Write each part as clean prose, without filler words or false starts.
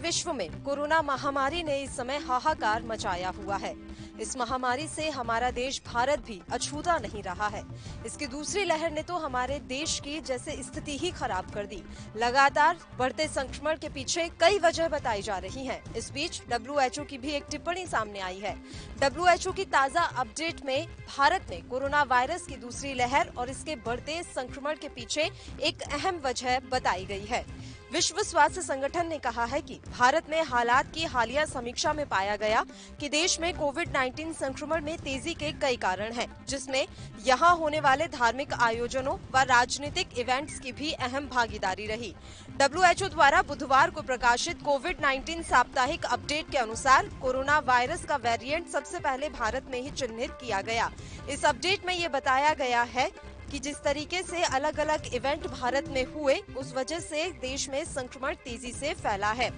विश्व में कोरोना महामारी ने इस समय हाहाकार मचाया हुआ है। इस महामारी से हमारा देश भारत भी अछूता नहीं रहा है। इसकी दूसरी लहर ने तो हमारे देश की जैसे स्थिति ही खराब कर दी। लगातार बढ़ते संक्रमण के पीछे कई वजह बताई जा रही हैं। इस बीच WHO की भी एक टिप्पणी सामने आई है। WHO की ताजा अपडेट में भारत में कोरोना वायरस की दूसरी लहर और इसके बढ़ते संक्रमण के पीछे एक अहम वजह बताई गई है। विश्व स्वास्थ्य संगठन ने कहा है कि भारत में हालात की हालिया समीक्षा में पाया गया कि देश में कोविड-19 संक्रमण में तेजी के कई कारण हैं, जिसमें यहां होने वाले धार्मिक आयोजनों व राजनीतिक इवेंट्स की भी अहम भागीदारी रही। WHO द्वारा बुधवार को प्रकाशित कोविड-19 साप्ताहिक अपडेट के अनुसार कोरोना वायरस का वेरिएंट सबसे पहले भारत में ही चिन्हित किया गया। इस अपडेट में ये बताया गया है कि जिस तरीके से अलग अलग इवेंट भारत में हुए, उस वजह से देश में संक्रमण तेजी से फैला है।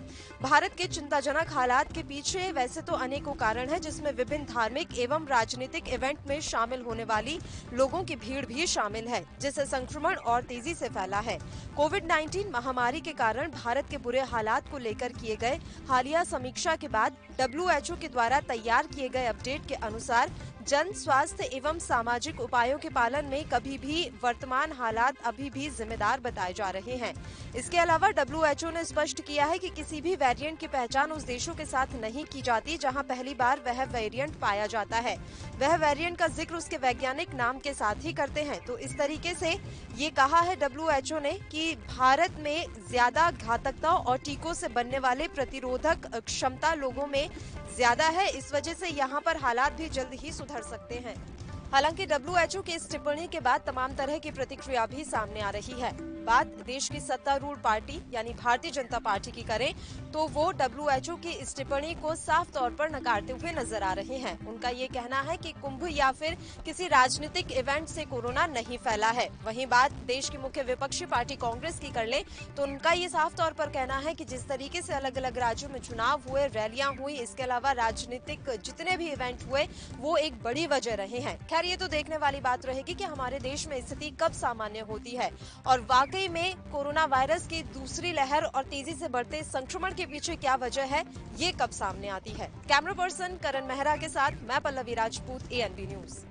भारत के चिंताजनक हालात के पीछे वैसे तो अनेकों कारण हैं, जिसमें विभिन्न धार्मिक एवं राजनीतिक इवेंट में शामिल होने वाली लोगों की भीड़ भी शामिल है, जिससे संक्रमण और तेजी से फैला है। कोविड-19 महामारी के कारण भारत के बुरे हालात को लेकर किए गए हालिया समीक्षा के बाद WHO के द्वारा तैयार किए गए अपडेट के अनुसार जन स्वास्थ्य एवं सामाजिक उपायों के पालन में कभी भी वर्तमान हालात अभी भी जिम्मेदार बताए जा रहे हैं। इसके अलावा WHO ने स्पष्ट किया है कि किसी भी वेरिएंट की पहचान उस देशों के साथ नहीं की जाती जहां पहली बार वह वेरिएंट पाया जाता है। वह वेरिएंट का जिक्र उसके वैज्ञानिक नाम के साथ ही करते हैं। तो इस तरीके से ये कहा है WHO ने कि भारत में ज्यादा घातकता और टीकों से बनने वाले प्रतिरोधक क्षमता लोगों में ज्यादा है। इस वजह से यहाँ पर हालात भी जल्द ही सुधर सकते हैं। हालांकि WHO की इस टिप्पणी के बाद तमाम तरह की प्रतिक्रिया भी सामने आ रही है। बात देश की सत्तारूढ़ पार्टी यानी भारतीय जनता पार्टी की करें तो वो WHO की इस टिप्पणी को साफ तौर पर नकारते हुए नजर आ रहे हैं। उनका ये कहना है कि कुंभ या फिर किसी राजनीतिक इवेंट से कोरोना नहीं फैला है। वहीं बात देश की मुख्य विपक्षी पार्टी कांग्रेस की कर लें तो उनका ये साफ तौर पर कहना है कि जिस तरीके से अलग अलग राज्यों में चुनाव हुए, रैलियां हुई, इसके अलावा राजनीतिक जितने भी इवेंट हुए वो एक बड़ी वजह रहे हैं। खैर, ये तो देखने वाली बात रहेगी कि हमारे देश में स्थिति कब सामान्य होती है और वाकई में कोरोना वायरस की दूसरी लहर और तेजी से बढ़ते संक्रमण के पीछे क्या वजह है, ये कब सामने आती है। कैमरा पर्सन करण मेहरा के साथ मैं पल्लवी राजपूत, ANB न्यूज।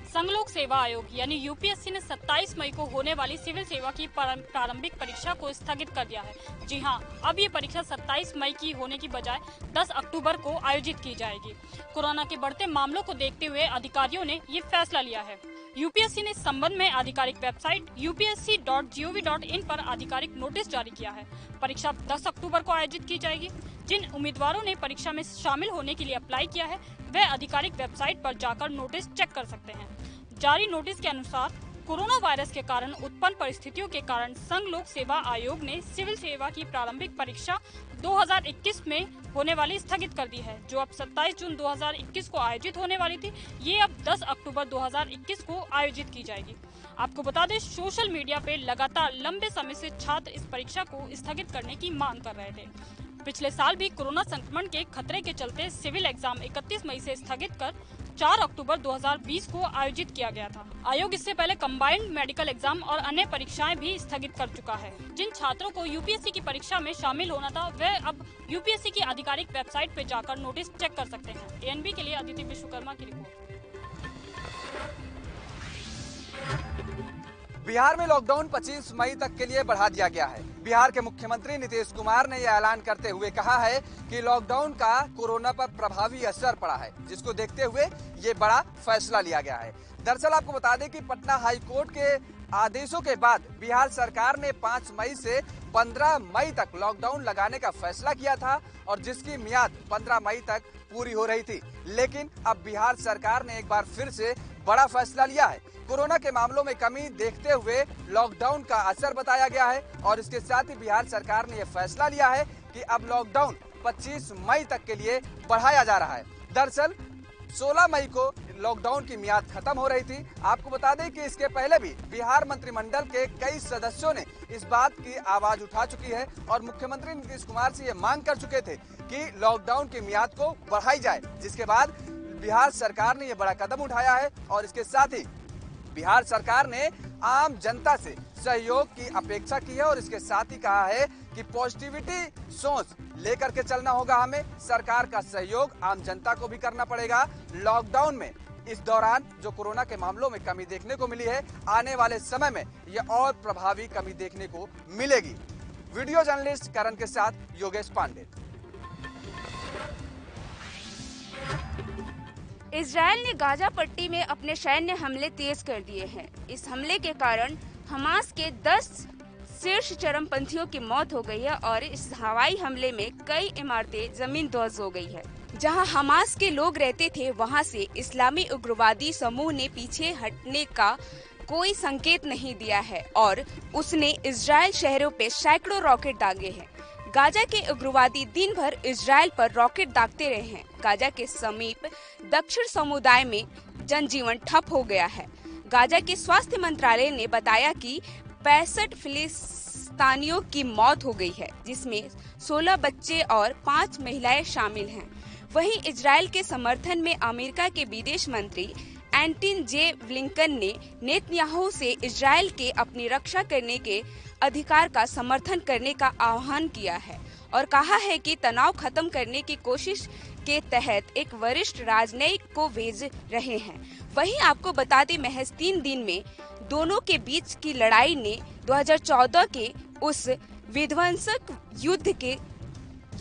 संघ लोक सेवा आयोग यानी UPSC ने 27 मई को होने वाली सिविल सेवा की प्रारंभिक परीक्षा को स्थगित कर दिया है। जी हां, अब ये परीक्षा 27 मई की होने की बजाय 10 अक्टूबर को आयोजित की जाएगी। कोरोना के बढ़ते मामलों को देखते हुए अधिकारियों ने ये फैसला लिया है। UPSC ने इस संबंध में आधिकारिक वेबसाइट upsc.gov.in पर आधिकारिक नोटिस जारी किया है। परीक्षा 10 अक्टूबर को आयोजित की जाएगी। जिन उम्मीदवारों ने परीक्षा में शामिल होने के लिए अप्लाई किया है, वे आधिकारिक वेबसाइट पर जाकर नोटिस चेक कर सकते हैं। जारी नोटिस के अनुसार कोरोना वायरस के कारण उत्पन्न परिस्थितियों के कारण संघ लोक सेवा आयोग ने सिविल सेवा की प्रारंभिक परीक्षा 2021 में होने वाली स्थगित कर दी है, जो अब 27 जून 2021 को आयोजित होने वाली थी। ये अब 10 अक्टूबर 2021 को आयोजित की जाएगी। आपको बता दें, सोशल मीडिया पे लगातार लंबे समय से छात्र इस परीक्षा को स्थगित करने की मांग कर रहे थे। पिछले साल भी कोरोना संक्रमण के खतरे के चलते सिविल एग्जाम 31 मई से स्थगित कर 4 अक्टूबर 2020 को आयोजित किया गया था। आयोग इससे पहले कंबाइंड मेडिकल एग्जाम और अन्य परीक्षाएं भी स्थगित कर चुका है। जिन छात्रों को UPSC की परीक्षा में शामिल होना था, वे अब UPSC की आधिकारिक वेबसाइट पर जाकर नोटिस चेक कर सकते हैं। ANB के लिए अदिति विश्वकर्मा की रिपोर्ट। बिहार में लॉकडाउन 25 मई तक के लिए बढ़ा दिया गया है। बिहार के मुख्यमंत्री नीतीश कुमार ने यह ऐलान करते हुए कहा है कि लॉकडाउन का कोरोना पर प्रभावी असर पड़ा है, जिसको देखते हुए ये बड़ा फैसला लिया गया है। दरअसल आपको बता दें कि पटना हाई कोर्ट के आदेशों के बाद बिहार सरकार ने 5 मई से 15 मई तक लॉकडाउन लगाने का फैसला किया था और जिसकी मियाद 15 मई तक पूरी हो रही थी। लेकिन अब बिहार सरकार ने एक बार फिर से बड़ा फैसला लिया है। कोरोना के मामलों में कमी देखते हुए लॉकडाउन का असर बताया गया है और इसके साथ ही बिहार सरकार ने यह फैसला लिया है कि अब लॉकडाउन 25 मई तक के लिए बढ़ाया जा रहा है। दरअसल 16 मई को लॉकडाउन की मियाद खत्म हो रही थी। आपको बता दें कि इसके पहले भी बिहार मंत्रिमंडल के कई सदस्यों ने इस बात की आवाज उठा चुकी है और मुख्यमंत्री नीतीश कुमार से ये मांग कर चुके थे कि लॉकडाउन की मियाद को बढ़ाई जाए, जिसके बाद बिहार सरकार ने ये बड़ा कदम उठाया है और इसके साथ ही बिहार सरकार ने आम जनता से सहयोग की अपेक्षा की है और इसके साथ ही कहा है कि पॉजिटिविटी सोच लेकर के चलना होगा हमें। सरकार का सहयोग आम जनता को भी करना पड़ेगा। लॉकडाउन में इस दौरान जो कोरोना के मामलों में कमी देखने को मिली है, आने वाले समय में यह और प्रभावी कमी देखने को मिलेगी। वीडियो जर्नलिस्ट करण के साथ योगेश पांडे। इजराइल ने गाजा पट्टी में अपने सैन्य हमले तेज कर दिए हैं। इस हमले के कारण हमास के 10 शीर्ष चरमपंथियों की मौत हो गई है और इस हवाई हमले में कई इमारतें जमींदोज हो गई है। जहां हमास के लोग रहते थे, वहां से इस्लामी उग्रवादी समूह ने पीछे हटने का कोई संकेत नहीं दिया है और उसने इजराइल शहरों पे सैकड़ों रॉकेट दागे हैं। गाजा के उग्रवादी दिन भर इजराइल पर रॉकेट दागते रहे हैं। गाजा के समीप दक्षिण समुदाय में जनजीवन ठप हो गया है। गाजा के स्वास्थ्य मंत्रालय ने बताया कि 65 फिलिस्तीनियों की मौत हो गई है, जिसमें 16 बच्चे और 5 महिलाएं शामिल हैं। वहीं इजराइल के समर्थन में अमेरिका के विदेश मंत्री एंटनी जे ब्लिंकन ने नेतन्याहू से इजराइल के अपनी रक्षा करने के अधिकार का समर्थन करने का आह्वान किया है और कहा है कि तनाव खत्म करने की कोशिश के तहत एक वरिष्ठ राजनयिक को भेज रहे हैं। वहीं आपको बता दें, महज 3 दिन में दोनों के बीच की लड़ाई ने 2014 के उस विध्वंसक युद्ध के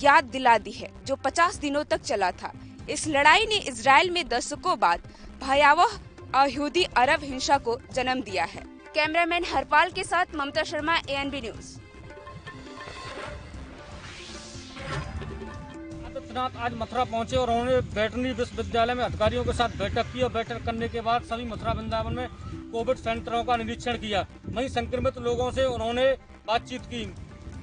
याद दिला दी है जो 50 दिनों तक चला था। इस लड़ाई ने इजराइल में दशकों बाद भयावह यहूदी अरब हिंसा को जन्म दिया है। कैमरामैन हरपाल के साथ ममता शर्मा, ANB न्यूज। आदित्यनाथ आज मथुरा पहुंचे और उन्होंने वेटरनरी विश्वविद्यालय में अधिकारियों के साथ बैठक की और बैठक करने के बाद सभी मथुरा वृंदावन में कोविड सेंटरों का निरीक्षण किया। वहीं संक्रमित लोगों से उन्होंने बातचीत की।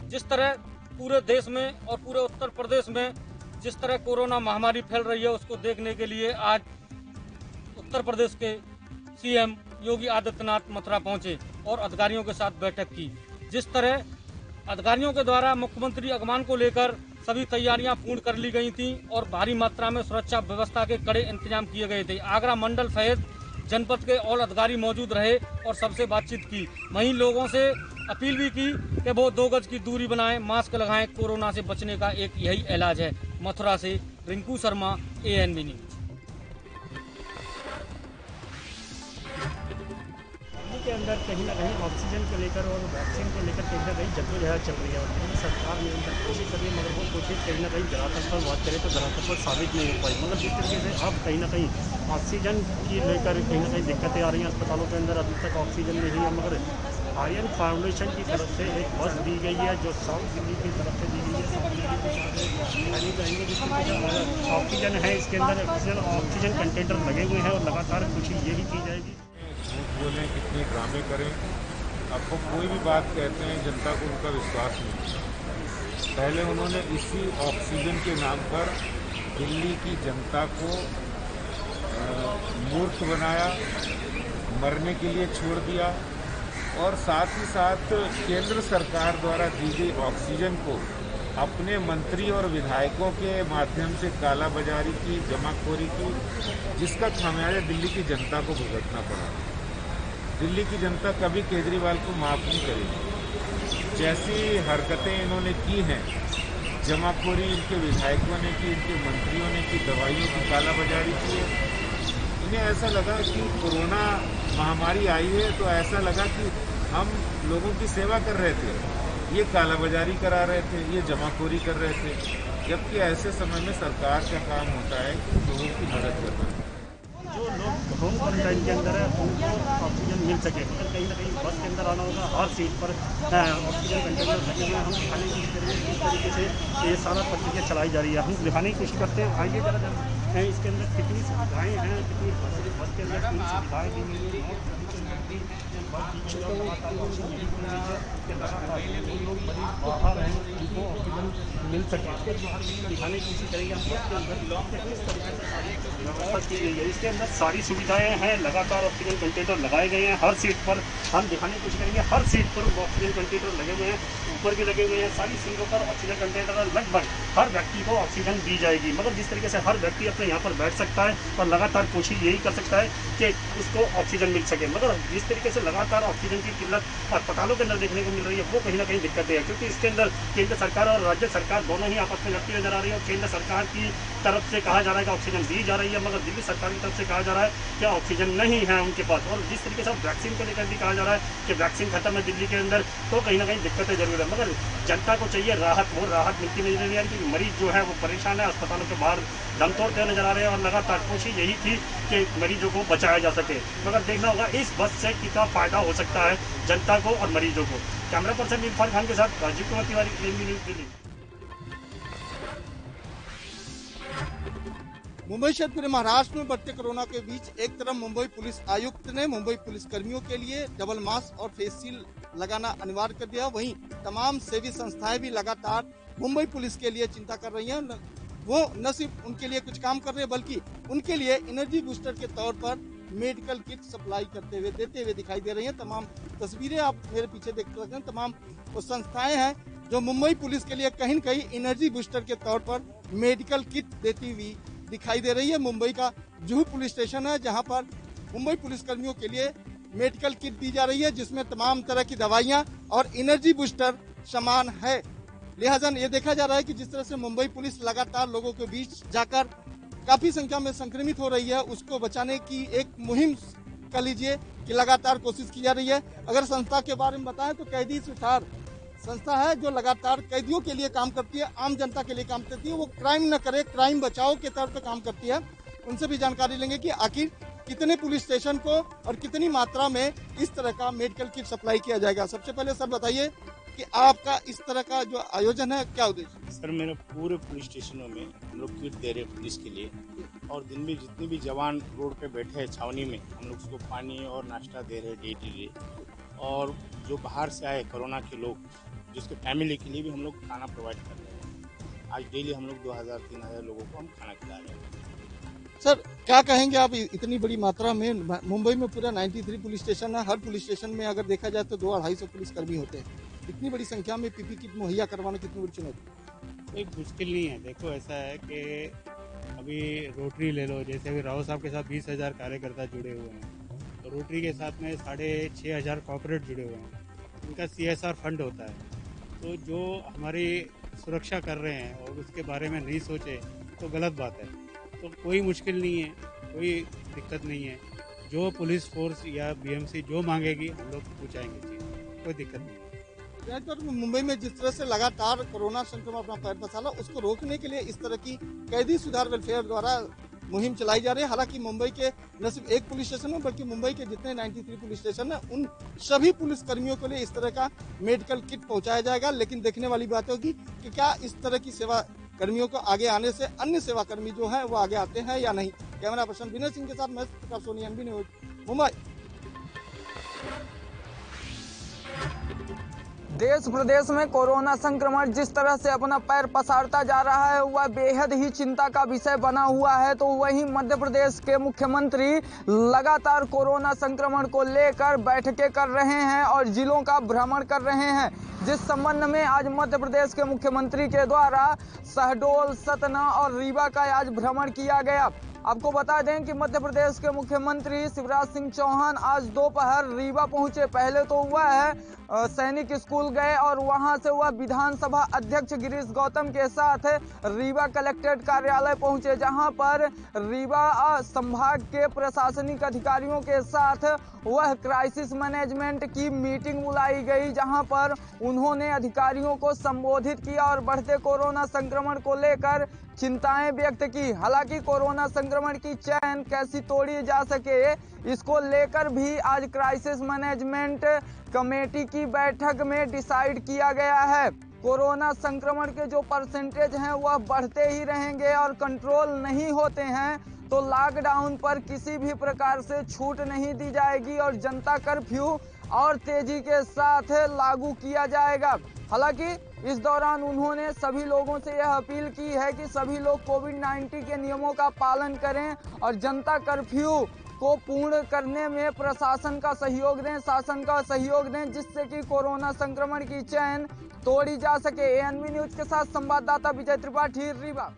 जिस तरह पूरे देश में और पूरे उत्तर प्रदेश में जिस तरह कोरोना महामारी फैल रही है, उसको देखने के लिए आज उत्तर प्रदेश के CM योगी आदित्यनाथ मथुरा पहुंचे और अधिकारियों के साथ बैठक की। जिस तरह अधिकारियों के द्वारा मुख्यमंत्री आगमन को लेकर सभी तैयारियां पूर्ण कर ली गई थी और भारी मात्रा में सुरक्षा व्यवस्था के कड़े इंतजाम किए गए थे। आगरा मंडल सहित जनपद के और अधिकारी मौजूद रहे और सबसे बातचीत की। वहीं लोगों से अपील भी की कि वो 2 गज की दूरी बनाएं, मास्क लगाएं। कोरोना से बचने का एक यही इलाज है। मथुरा से रिंकू शर्मा, ANB न्यूज। के अंदर कहीं ना कहीं ऑक्सीजन को लेकर और वैक्सीन को लेकर कहीं ना कहीं जद्दोजहद चल रही है और कहीं सरकार निरंतर कोशिश कर रही है, मगर वो कोशिश कहीं ना कहीं धरातल पर बात करें तो धरातल पर साबित नहीं हो पाई। मगर जिस तरीके से अब कहीं ना कहीं ऑक्सीजन की लेकर कहीं ना कहीं दिक्कतें आ रही हैं अस्पतालों के अंदर, अभी तक ऑक्सीजन नहीं है। मगर आर्यन फाउंडेशन की तरफ से एक बस दी गई है जो साउथ दिल्ली की तरफ से दी गई है। ऑक्सीजन है, इसके अंदर ऑक्सीजन कंटेनर लगे हुए हैं और लगातार कोशिश यही की जाएगी। झूठ बोलें, कितने ड्रामे करें, अब वो कोई भी बात कहते हैं जनता को उनका विश्वास नहीं। पहले उन्होंने इसी ऑक्सीजन के नाम पर दिल्ली की जनता को मूर्ख बनाया, मरने के लिए छोड़ दिया और साथ ही साथ केंद्र सरकार द्वारा दी गई ऑक्सीजन को अपने मंत्री और विधायकों के माध्यम से कालाबाजारी की, जमाखोरी की, जिसका खामियाजा दिल्ली की जनता को भुगतना पड़ा। दिल्ली की जनता कभी केजरीवाल को माफ नहीं करेगी। जैसी हरकतें इन्होंने की हैं, जमाखोरी इनके विधायकों ने की, इनके मंत्रियों ने की, दवाइयों की कालाबाजारी की है। इन्हें ऐसा लगा कि कोरोना महामारी आई है तो ऐसा लगा कि हम लोगों की सेवा कर रहे थे, ये कालाबाजारी करा रहे थे, ये जमाखोरी कर रहे थे। जबकि ऐसे समय में सरकार का काम होता है कि लोगों की मदद करना। जो लोग होम क्वारंटाइन के अंदर है उनको ऑक्सीजन मिल सके, मगर कहीं ना कहीं बस के अंदर आना होगा। हर सीट पर ऑक्सीजन कंटेनर लगे हुए हैं। हम दिखाने की कोशिश करेंगे किस तरीके से ये सारा प्रक्रिया चलाई जा रही है। हम दिखाने की कोशिश करते हैं। आइए जरा इसके अंदर कितनी सुविधाएँ हैं, कितनी बस के अंदर कितनी सुविधाएँ दी गई हैं। उनको ऑक्सीजन मिल सके, दिखाने की कोशिश करेंगे। हम बस के अंदर व्यवस्था की गई है, इसके अंदर सारी सुविधाएं हैं। लगातार ऑक्सीजन कंटेनर लगाए गए हैं हर सीट पर। हम दिखाने की कोशिश करेंगे, हर सीट पर ऑक्सीजन कंटेनर लगे हुए हैं, ऊपर भी लगे हुए हैं। सारी सीटों पर ऑक्सीजन कंटेनर लगभग हर व्यक्ति को ऑक्सीजन दी जाएगी। मगर जिस तरीके से हर व्यक्ति आकर यहाँ पर बैठ सकता है और लगातार कोशिश यही कर सकता है कि उसको ऑक्सीजन मिल सके। मगर जिस तरीके से लगातार ऑक्सीजन की किल्लत अस्पतालों के अंदर देखने को मिल रही है वो कहीं ना कहीं दिक्कतें है, क्योंकि इसके अंदर केंद्र सरकार और राज्य सरकार दोनों ही आपस में लड़ती नजर आ रही है। और केंद्र सरकार की तरफ से कहा जा रहा है कि ऑक्सीजन दी जा रही है, मगर दिल्ली सरकार की तरफ से कहा जा रहा है कि ऑक्सीजन नहीं है उनके पास। और जिस तरीके से वैक्सीन को लेकर भी कहा जा रहा है कि वैक्सीन खत्म है दिल्ली के अंदर, तो कहीं ना कहीं दिक्कतें जरूर है। मगर जनता को चाहिए राहत, वो राहत मिलती नजर नहीं आ रही, क्योंकि मरीज जो है वो परेशान है, अस्पतालों के बाहर दम तोड़ते नजर आ रहे हैं। और लगातार कोशिश यही थी कि मरीजों को बचाया जा सके, मगर देखना होगा इस बस से कितना फायदा हो सकता है जनता को और मरीजों को। कैमरा पर्सन इरफान खान के साथ राजीव कुमार तिवारी, एएनबी न्यूज़, दिल्ली। मुंबई शहर पूरे महाराष्ट्र में बढ़ते कोरोना के बीच एक तरफ मुंबई पुलिस आयुक्त ने मुंबई पुलिस कर्मियों के लिए डबल मास्क और फेस शील्ड लगाना अनिवार्य कर दिया, वहीं तमाम सेवी संस्थाएं भी लगातार मुंबई पुलिस के लिए चिंता कर रही हैं। वो न सिर्फ उनके लिए कुछ काम कर रहे हैं बल्कि उनके लिए एनर्जी बूस्टर के तौर पर मेडिकल किट सप्लाई देते हुए दिखाई दे रही हैं। तमाम तस्वीरें आप मेरे पीछे देख सकते हैं, तमाम वो संस्थाएं हैं जो मुंबई पुलिस के लिए कहीं न कहीं एनर्जी बूस्टर के तौर पर मेडिकल किट देती हुई दिखाई दे रही है। मुंबई का जुहू पुलिस स्टेशन है जहां पर मुंबई पुलिस कर्मियों के लिए मेडिकल किट दी जा रही है, जिसमें तमाम तरह की दवाइयां और एनर्जी बूस्टर सामान है। लिहाजा ये देखा जा रहा है कि जिस तरह से मुंबई पुलिस लगातार लोगों के बीच जाकर काफी संख्या में संक्रमित हो रही है, उसको बचाने की एक मुहिम कह लीजिए कि लगातार कोशिश की जा रही है। अगर संस्था के बारे में बताएं तो कैदी सुधार संस्था है जो लगातार कैदियों के लिए काम करती है, आम जनता के लिए काम करती है। वो क्राइम न करे, क्राइम बचाओ के तौर पर काम करती है। उनसे भी जानकारी लेंगे कि आखिर कितने पुलिस स्टेशन को और कितनी मात्रा में इस तरह का मेडिकल किट सप्लाई किया जाएगा। सबसे पहले सर बताइए कि आपका इस तरह का जो आयोजन है क्या उद्देश्य? सर मेरे पूरे पुलिस स्टेशनों में हम लोग किट दे रहे हैं पुलिस के लिए, और दिन में जितने भी जवान रोड पे बैठे हैं छावनी में हम लोग उसको पानी और नाश्ता दे रहे हैं डे। और जो बाहर से आए कोरोना के लोग जिसके फैमिली के लिए भी हम लोग खाना प्रोवाइड कर रहे हैं। आज डेली हम लोग 2000-3000 लोगों को हम खाना खिला रहे हैं। सर क्या कहेंगे आप, इतनी बड़ी मात्रा में मुंबई में पूरा 93 पुलिस स्टेशन है, हर पुलिस स्टेशन में अगर देखा जाए तो 200-250 पुलिसकर्मी होते हैं, इतनी बड़ी संख्या में पीपी किट मुहैया करवाना कितनी बड़ी चुनौती? कोई मुश्किल नहीं है। देखो ऐसा है कि अभी रोटरी ले लो, जैसे अभी राव साहब के साथ 20,000 कार्यकर्ता जुड़े हुए हैं, तो रोटरी के साथ में 6,500 कॉर्पोरेट जुड़े हुए हैं। उनका CSR फंड होता है, तो जो हमारी सुरक्षा कर रहे हैं और उसके बारे में नहीं सोचे तो गलत बात है। तो कोई मुश्किल नहीं है, कोई दिक्कत नहीं है। जो पुलिस फोर्स या BMC जो मांगेगी हम लोग पहुँचाएंगे चीज़, कोई दिक्कत नहीं है। मुंबई में जिस तरह से लगातार कोरोना संक्रमण अपना पैर पसारा, उसको रोकने के लिए इस तरह की कैदी सुधार वेलफेयर द्वारा मुहिम चलाई जा रही है। हालांकि मुंबई के न सिर्फ एक पुलिस स्टेशन है बल्कि मुंबई के जितने 93 पुलिस स्टेशन है उन सभी पुलिस कर्मियों के लिए इस तरह का मेडिकल किट पहुंचाया जाएगा। लेकिन देखने वाली बात होगी कि क्या इस तरह की सेवा कर्मियों को आगे आने से अन्य सेवा कर्मी जो है वो आगे आते हैं या नहीं। कैमरा पर्सन विनय सिंह के साथ मैं प्रताप सोनी, एएनबी न्यूज़, मुंबई। देश प्रदेश में कोरोना संक्रमण जिस तरह से अपना पैर पसारता जा रहा है वह बेहद ही चिंता का विषय बना हुआ है। तो वहीं मध्य प्रदेश के मुख्यमंत्री लगातार कोरोना संक्रमण को लेकर बैठकें कर रहे हैं और जिलों का भ्रमण कर रहे हैं, जिस संबंध में आज मध्य प्रदेश के मुख्यमंत्री के द्वारा शहडोल, सतना और रीवा का आज भ्रमण किया गया। आपको बता दें कि मध्य प्रदेश के मुख्यमंत्री शिवराज सिंह चौहान आज दोपहर रीवा पहुंचे। पहले तो वह सैनिक स्कूल गए और वहां से वह विधानसभा अध्यक्ष गिरीश गौतम के साथ रीवा कलेक्ट्रेट कार्यालय पहुंचे, जहां पर रीवा संभाग के प्रशासनिक अधिकारियों के साथ वह क्राइसिस मैनेजमेंट की मीटिंग बुलाई गई, जहां पर उन्होंने अधिकारियों को संबोधित किया और बढ़ते कोरोना संक्रमण को लेकर चिंताएं व्यक्त की। हालांकि कोरोना संक्रमण की चैन कैसी तोड़ी जा सके, इसको लेकर भी आज क्राइसिस मैनेजमेंट कमेटी की बैठक में डिसाइड किया गया है। कोरोना संक्रमण के जो परसेंटेज हैं वह बढ़ते ही रहेंगे और कंट्रोल नहीं होते हैं तो लॉकडाउन पर किसी भी प्रकार से छूट नहीं दी जाएगी और जनता कर्फ्यू और तेजी के साथ लागू किया जाएगा। हालांकि इस दौरान उन्होंने सभी लोगों से यह अपील की है कि सभी लोग कोविड-19 के नियमों का पालन करें और जनता कर्फ्यू को पूर्ण करने में प्रशासन का सहयोग दें, शासन का सहयोग दें, जिससे कि कोरोना संक्रमण की चैन तोड़ी जा सके। एएनबी न्यूज के साथ संवाददाता विजय त्रिपाठी, रीवा।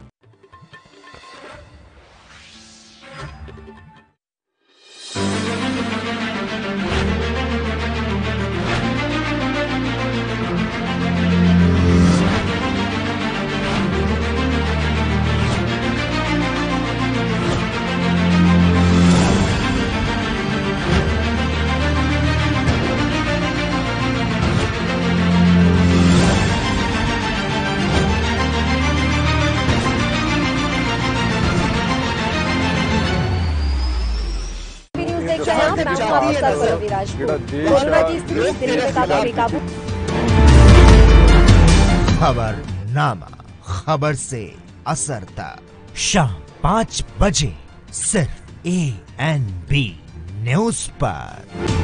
देख रहे हैं आप, मैं हूं आपके साथ पल्लवी राजपूत। कोरोना की स्थिति दिल्ली में काफी बेकाबू। खबरनामा, खबर से असर तक शाम 5 बजे सिर्फ ANB न्यूज पर।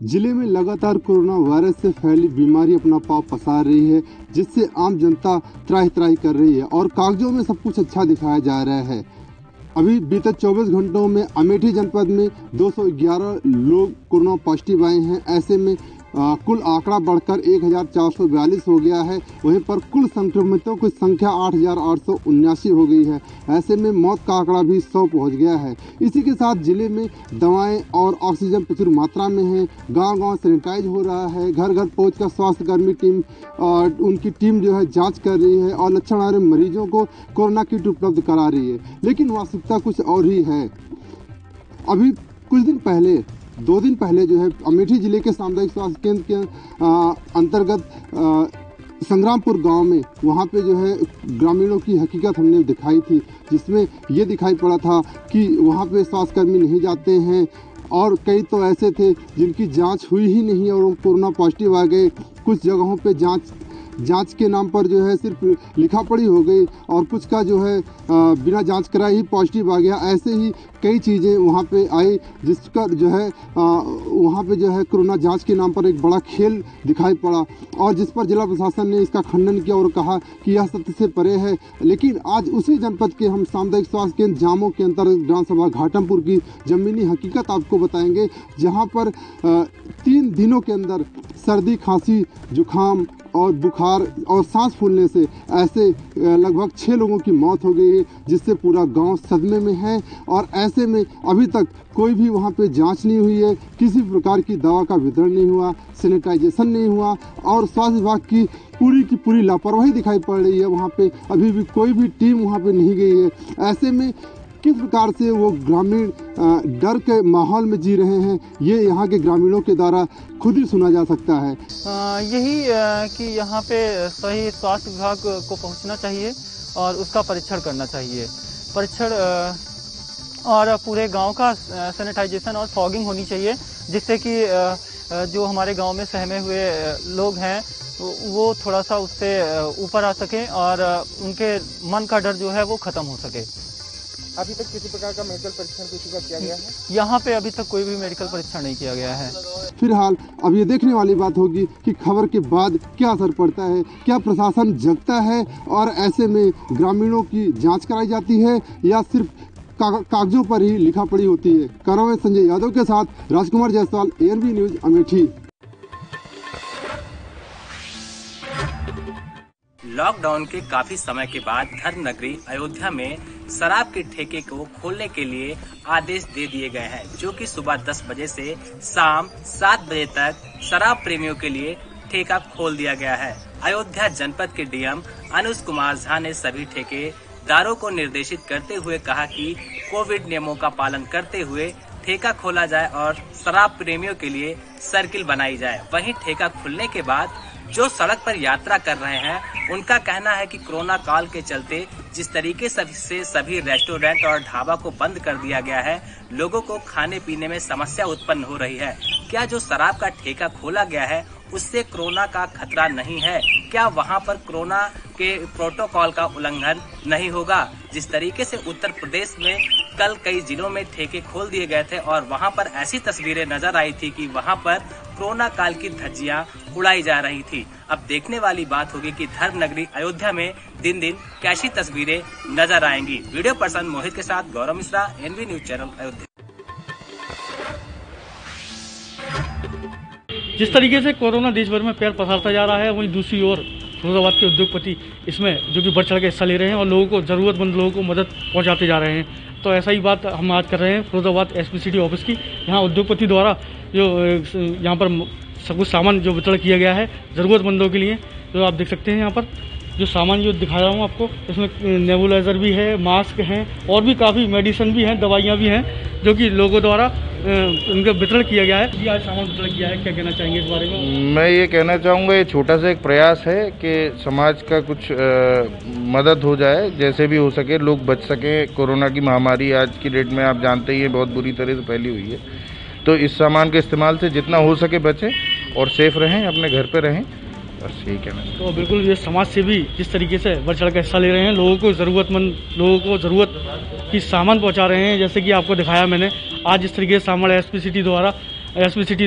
जिले में लगातार कोरोना वायरस से फैली बीमारी अपना पांव पसार रही है, जिससे आम जनता त्राही त्राही कर रही है और कागजों में सब कुछ अच्छा दिखाया जा रहा है। अभी बीते 24 घंटों में अमेठी जनपद में 211 लोग कोरोना पॉजिटिव आए हैं। ऐसे में कुल आंकड़ा बढ़कर 1442 हो गया है। वहीं पर कुल संक्रमितों की संख्या 8879 हो गई है। ऐसे में मौत का आंकड़ा भी 100 पहुंच गया है। इसी के साथ जिले में दवाएं और ऑक्सीजन प्रचुर मात्रा में है। गांव-गांव सैनिटाइज हो रहा है। घर घर पहुंचकर स्वास्थ्यकर्मी टीम और उनकी टीम जो है जांच कर रही है और लक्षण आ रहे मरीजों को कोरोना किट उपलब्ध करा रही है। लेकिन वास्तविकता कुछ और ही है। अभी कुछ दिन पहले 2 दिन पहले जो है अमेठी जिले के सामुदायिक स्वास्थ्य केंद्र के अंतर्गत संग्रामपुर गांव में वहां पे जो है ग्रामीणों की हकीकत हमने दिखाई थी, जिसमें ये दिखाई पड़ा था कि वहां पे स्वास्थ्यकर्मी नहीं जाते हैं और कई तो ऐसे थे जिनकी जांच हुई ही नहीं और वो कोरोना पॉजिटिव आ गए। कुछ जगहों पे जांच के नाम पर जो है सिर्फ लिखा पढ़ी हो गई और कुछ का जो है बिना जांच कराए ही पॉजिटिव आ गया। ऐसे ही कई चीज़ें वहाँ पे आई, जिसका जो है वहाँ पे जो है कोरोना जांच के नाम पर एक बड़ा खेल दिखाई पड़ा और जिस पर जिला प्रशासन ने इसका खंडन किया और कहा कि यह सत्य से परे है। लेकिन आज उसी जनपद के हम सामुदायिक स्वास्थ्य केंद्र जामो के अंतर्गत ग्राम सभा घाटमपुर की जमीनी हकीकत आपको बताएंगे, जहाँ पर 3 दिनों के अंदर सर्दी, खांसी, जुकाम और बुखार और सांस फूलने से ऐसे लगभग 6 लोगों की मौत हो गई है, जिससे पूरा गांव सदमे में है। और ऐसे में अभी तक कोई भी वहां पे जांच नहीं हुई है, किसी प्रकार की दवा का वितरण नहीं हुआ, सैनिटाइजेशन नहीं हुआ और स्वास्थ्य विभाग की पूरी लापरवाही दिखाई पड़ रही है। वहां पे अभी भी कोई भी टीम वहां पे नहीं गई है। ऐसे में किस प्रकार से वो ग्रामीण डर के माहौल में जी रहे हैं, ये यहाँ के ग्रामीणों के द्वारा खुद ही सुना जा सकता है। यही कि यहाँ पे सही स्वास्थ्य विभाग को पहुँचना चाहिए और उसका परीक्षण करना चाहिए। परीक्षण और पूरे गांव का सैनिटाइजेशन और फॉगिंग होनी चाहिए, जिससे कि जो हमारे गांव में सहमे हुए लोग हैं वो थोड़ा सा उससे ऊपर आ सकें और उनके मन का डर जो है वो खत्म हो सके। अभी तक किसी प्रकार का मेडिकल परीक्षण किसी का किया गया है? यहाँ पे अभी तक कोई भी मेडिकल परीक्षण नहीं किया गया है। फिलहाल अब ये देखने वाली बात होगी कि खबर के बाद क्या असर पड़ता है, क्या प्रशासन जगता है और ऐसे में ग्रामीणों की जांच कराई जाती है या सिर्फ कागजों पर ही लिखा पड़ी होती है। कैमरा में संजय यादव के साथ Rajkumar Jaiswal, ANB news, Amethi. Lockdown के काफी समय के बाद धर्म नगरी अयोध्या में शराब के ठेके को खोलने के लिए आदेश दे दिए गए हैं, जो कि सुबह 10 बजे से शाम 7 बजे तक शराब प्रेमियों के लिए ठेका खोल दिया गया है। अयोध्या जनपद के DM अनुज कुमार झा ने सभी ठेकेदारों को निर्देशित करते हुए कहा कि कोविड नियमों का पालन करते हुए ठेका खोला जाए और शराब प्रेमियों के लिए सर्किल बनाई जाए। वहीं ठेका खुलने के बाद जो सड़क पर यात्रा कर रहे हैं, उनका कहना है कि कोरोना काल के चलते जिस तरीके से सभी रेस्टोरेंट और ढाबा को बंद कर दिया गया है, लोगों को खाने पीने में समस्या उत्पन्न हो रही है। क्या जो शराब का ठेका खोला गया है उससे कोरोना का खतरा नहीं है? क्या वहां पर कोरोना के प्रोटोकॉल का उल्लंघन नहीं होगा? जिस तरीके से उत्तर प्रदेश में कल कई जिलों में ठेके खोल दिए गए थे और वहां पर ऐसी तस्वीरें नजर आई थी कि वहां पर कोरोना काल की धज्जियां उड़ाई जा रही थी। अब देखने वाली बात होगी कि धर्म नगरी अयोध्या में दिन दिन कैसी तस्वीरें नजर आएंगी। वीडियो पर्सन मोहित के साथ Gaurav Mishra, ANB news channel Ayodhya. जिस तरीके से कोरोना देश भर में पैर पसारता जा रहा है, वहीं दूसरी ओर फिरोजाबाद के उद्योगपति इसमें जो कि बढ़ चढ़ के हिस्सा ले रहे हैं और लोगों को, ज़रूरतमंद लोगों को मदद पहुंचाते जा रहे हैं। तो ऐसा ही बात हम आज कर रहे हैं फिरोजाबाद एसपीसीटी ऑफिस की। यहाँ उद्योगपति द्वारा जो यहाँ पर सब कुछ सामान जो वितरण किया गया है ज़रूरतमंदों के लिए, जो आप देख सकते हैं यहाँ पर जो सामान जो दिखा रहा हूँ आपको, इसमें नेबुलाइजर भी है, मास्क हैं और भी काफ़ी मेडिसिन भी हैं, दवाइयाँ भी हैं, जो कि लोगों द्वारा उनका वितरण किया गया है। ये आज सामान वितरण किया है, क्या कहना चाहेंगे इस बारे में? मैं ये कहना चाहूँगा, ये छोटा सा एक प्रयास है कि समाज का कुछ मदद हो जाए, जैसे भी हो सके, लोग बच सकें। कोरोना की महामारी आज की डेट में आप जानते ही हैं बहुत बुरी तरह से फैली हुई है, तो इस सामान के इस्तेमाल से जितना हो सके बचें और सेफ रहें, अपने घर पे रहें, बस यही कहना। तो बिल्कुल ये समाज से भी जिस तरीके से बढ़ चढ़ कर हिस्सा ले रहे हैं, लोगों को ज़रूरतमंद लोगों को ज़रूरत की सामान पहुंचा रहे हैं, जैसे कि आपको दिखाया मैंने आज जिस तरीके से सामान एसपीसीटी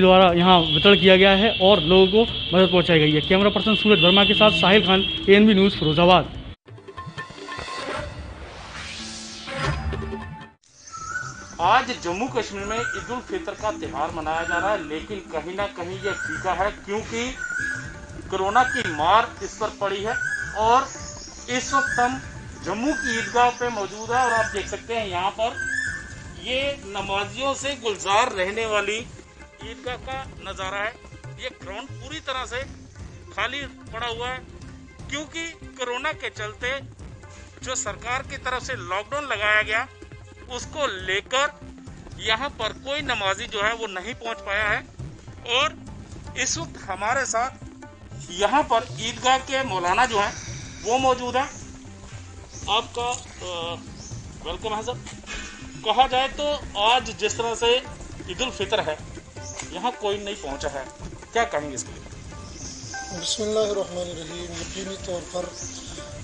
द्वारा यहाँ वितरण किया गया है और लोगों को मदद पहुँचाई गई है। कैमरा पर्सन सूरज वर्मा के साथ साहिल खान, ANB न्यूज़ फिरोजाबाद। आज जम्मू कश्मीर में ईद उल फितर का त्यौहार मनाया जा रहा है, लेकिन कहीं ना कहीं ये फीका है क्योंकि कोरोना की मार इस पर पड़ी है। और इस वक्त हम जम्मू की ईदगाह पे मौजूद है और आप देख सकते हैं यहाँ पर ये नमाजियों से गुलजार रहने वाली ईदगाह का नज़ारा है। ये ग्राउंड पूरी तरह से खाली पड़ा हुआ है क्योंकि कोरोना के चलते जो सरकार की तरफ से लॉकडाउन लगाया गया उसको लेकर यहाँ पर कोई नमाजी जो है वो नहीं पहुँच पाया है। और इस वक्त हमारे साथ यहाँ पर ईदगाह के मौलाना जो हैं वो मौजूद हैं। आपका वेलकम है सर। कहा जाए तो आज जिस तरह से ईद उल फितर है यहाँ कोई नहीं पहुँचा है, क्या कहेंगे इसके लिए? बिस्मिल्लाहिर्रहमानिर्रहीम। यकीनी तौर पर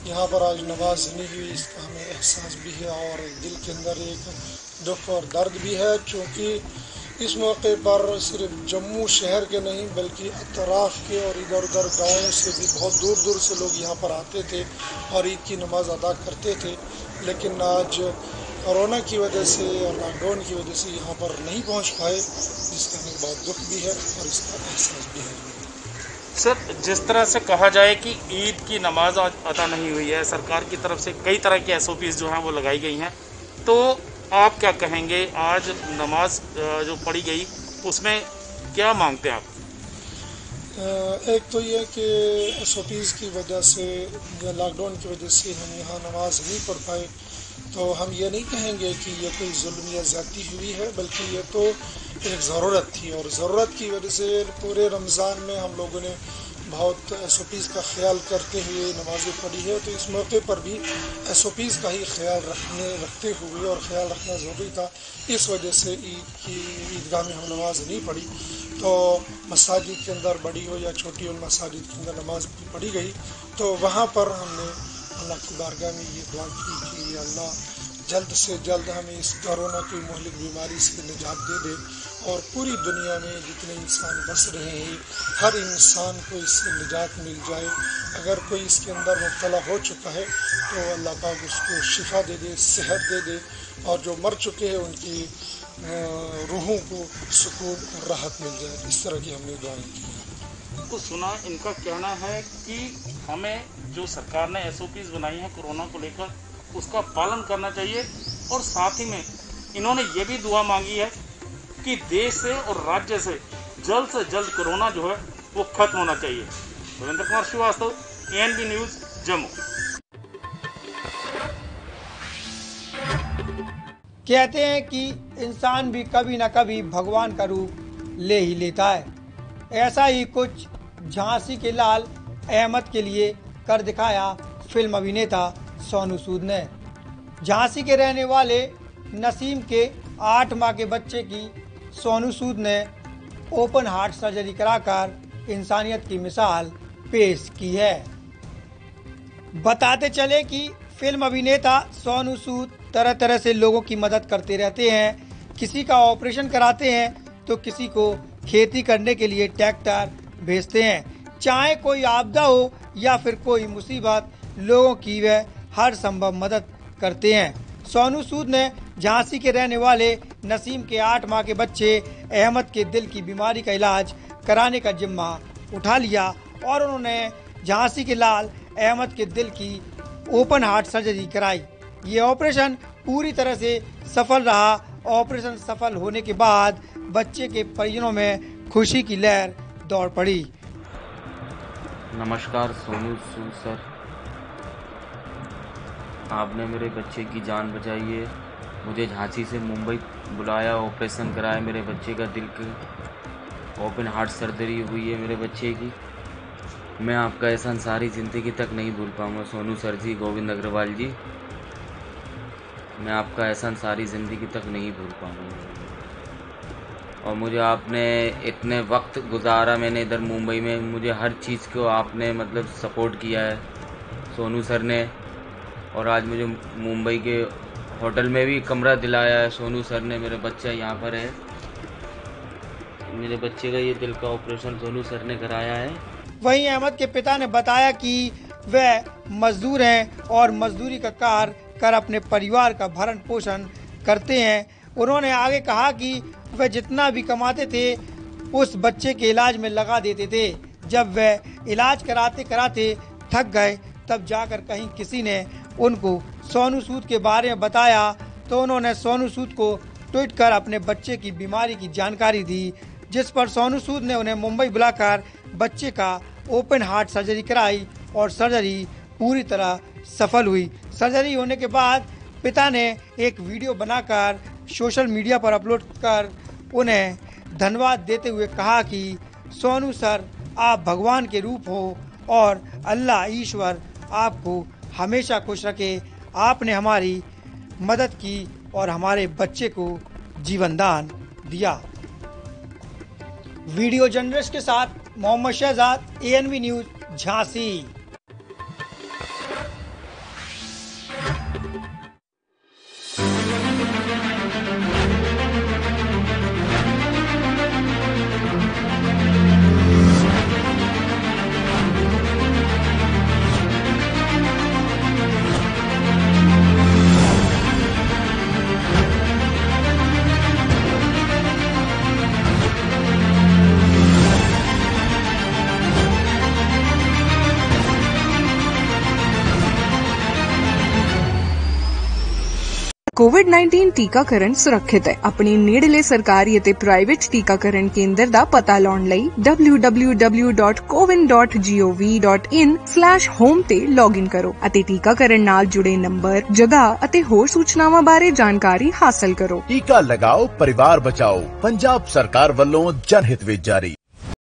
यहाँ पर आज नमाज नहीं हुई, इसका हमें एहसास भी है और दिल के अंदर एक दुख और दर्द भी है, क्योंकि इस मौके पर सिर्फ जम्मू शहर के नहीं बल्कि अतराफ़ के और इधर उधर गाँव से भी बहुत दूर दूर से लोग यहाँ पर आते थे और ईद की नमाज अदा करते थे। लेकिन आज कोरोना की वजह से और लॉकडाउन की वजह से यहाँ पर नहीं पहुँच पाए, जिसका हमें बहुत दुख भी है और इसका एहसास भी है। सर, जिस तरह से कहा जाए कि ईद की नमाज आज अदा नहीं हुई है, सरकार की तरफ से कई तरह की SOPs जो हैं वो लगाई गई हैं, तो आप क्या कहेंगे? आज नमाज जो पढ़ी गई उसमें क्या मांगते हैं आप? एक तो ये कि SOPs की वजह से या लॉकडाउन की वजह से हम यहाँ नमाज नहीं पढ़ पाए, तो हम ये नहीं कहेंगे कि ये कोई जुल्म या ज़्यादती हुई है, बल्कि ये तो एक ज़रूरत थी और ज़रूरत की वजह से पूरे रमज़ान में हम लोगों ने बहुत SOPs का ख्याल करते हुए नमाज़ें पढ़ी है। तो इस मौके पर भी SOPs का ही ख्याल रखते हुए और ख्याल रखना ज़रूरी था, इस वजह से ईदगाह में हम नमाज नहीं पढ़ी। तो मसाजिद के अंदर बड़ी हो या छोटी हो, मसाजिद के अंदर नमाज पढ़ी गई, तो वहाँ पर हमने अल्लाह की बारगाह में ये दुआ की कि अल्लाह जल्द से जल्द हमें इस कोरोना की मुहलिक बीमारी से निजात दे दे और पूरी दुनिया में जितने इंसान बस रहे हैं हर इंसान को इससे निजात मिल जाए। अगर कोई इसके अंदर मुब्तला हो चुका है तो अल्लाह पाक उसको शिफा दे दे, सेहत दे दे, और जो मर चुके हैं उनकी रूहों को सुकून और राहत मिल जाए। इस तरह की हमने दुआएं की। तो सुना, इनका कहना है कि हमें जो सरकार ने SOPs बनाई हैं कोरोना को लेकर उसका पालन करना चाहिए, और साथ ही में इन्होंने ये भी दुआ मांगी है कि देश से और राज्य से जल्द कोरोना जो है वो खत्म होना चाहिए। Ravindra Kumar Shrivastava, ANB news, Jammu. कहते हैं कि इंसान भी कभी न कभी भगवान का रूप ले ही लेता है। ऐसा ही कुछ झांसी के लाल अहमद के लिए कर दिखाया फिल्म अभिनेता सोनू सूद ने। झांसी के रहने वाले नसीम के 8 माह के बच्चे की सोनू सूद ने ओपन हार्ट सर्जरी कराकर इंसानियत की मिसाल पेश की है। बताते चले कि फिल्म अभिनेता सोनू सूद तरह तरह से लोगों की मदद करते रहते हैं। किसी का ऑपरेशन कराते हैं तो किसी को खेती करने के लिए ट्रैक्टर भेजते हैं। चाहे कोई आपदा हो या फिर कोई मुसीबत, लोगों की वह हर संभव मदद करते हैं। सोनू सूद ने झांसी के रहने वाले नसीम के 8 माह के बच्चे अहमद के दिल की बीमारी का इलाज कराने का जिम्मा उठा लिया और उन्होंने झांसी के लाल अहमद के दिल की ओपन हार्ट सर्जरी कराई। ये ऑपरेशन पूरी तरह से सफल रहा। ऑपरेशन सफल होने के बाद बच्चे के परिजनों में खुशी की लहर दौड़ पड़ी। नमस्कार सोनू सूद सर, आपने मेरे बच्चे की जान बचाई है। मुझे झांसी से मुंबई बुलाया, ऑपरेशन कराया। मेरे बच्चे का दिल की ओपन हार्ट सर्जरी हुई है मेरे बच्चे की। मैं आपका एहसान सारी ज़िंदगी तक नहीं भूल पाऊँगा सोनू सर जी, गोविंद अग्रवाल जी। मैं आपका एहसान सारी ज़िंदगी तक नहीं भूल पाऊँगा। और मुझे आपने इतने वक्त गुजारा, मैंने इधर मुंबई में, मुझे हर चीज़ को आपने मतलब सपोर्ट किया है सोनू सर ने। और आज मुझे मुंबई के होटल में भी कमरा दिलाया है सोनू सर ने। मेरा बच्चा यहाँ पर है, मेरे बच्चे का ये दिल का ऑपरेशन सोनू सर ने कराया है। वहीं अहमद के पिता ने बताया कि वह मजदूर हैं और मजदूरी का कार्य कर अपने परिवार का भरण पोषण करते हैं। उन्होंने आगे कहा कि वह जितना भी कमाते थे उस बच्चे के इलाज में लगा देते थे। जब वह इलाज कराते कराते थक गए तब जाकर कहीं किसी ने उनको सोनू सूद के बारे में बताया तो उन्होंने सोनू सूद को ट्वीट कर अपने बच्चे की बीमारी की जानकारी दी, जिस पर सोनू सूद ने उन्हें मुंबई बुलाकर बच्चे का ओपन हार्ट सर्जरी कराई और सर्जरी पूरी तरह सफल हुई। सर्जरी होने के बाद पिता ने एक वीडियो बनाकर सोशल मीडिया पर अपलोड कर उन्हें धन्यवाद देते हुए कहा कि सोनू सर, आप भगवान के रूप हो और अल्लाह ईश्वर आपको हमेशा खुश रखे। आपने हमारी मदद की और हमारे बच्चे को जीवन दान दिया। वीडियो जर्नलिस्ट के साथ मोहम्मद शहजाद, ANV न्यूज, झांसी। कोविड-19 ਟੀਕਾਕਰਨ ਸੁਰੱਖਿਅਤ ਹੈ। ਆਪਣੀ ਨੇੜਲੇ ਸਰਕਾਰੀ ਅਤੇ ਪ੍ਰਾਈਵੇਟ ਟੀਕਾਕਰਨ ਕੇਂਦਰ ਦਾ ਪਤਾ ਲਾਉਣ ਲਈ www.cowin.gov.in/home ਤੇ ਲੌਗਇਨ ਕਰੋ ਅਤੇ ਟੀਕਾਕਰਨ ਨਾਲ ਜੁੜੇ ਨੰਬਰ, ਜਗ੍ਹਾ ਅਤੇ ਹੋਰ ਸੂਚਨਾਵਾਂ ਬਾਰੇ ਜਾਣਕਾਰੀ ਹਾਸਲ ਕਰੋ। ਟੀਕਾ ਲਗਾਓ, ਪਰਿਵਾਰ ਬਚਾਓ। ਪੰਜਾਬ ਸਰਕਾਰ ਵੱਲੋਂ ਜਨਹਿਤ ਵਿੱਚ ਜਾਰੀ।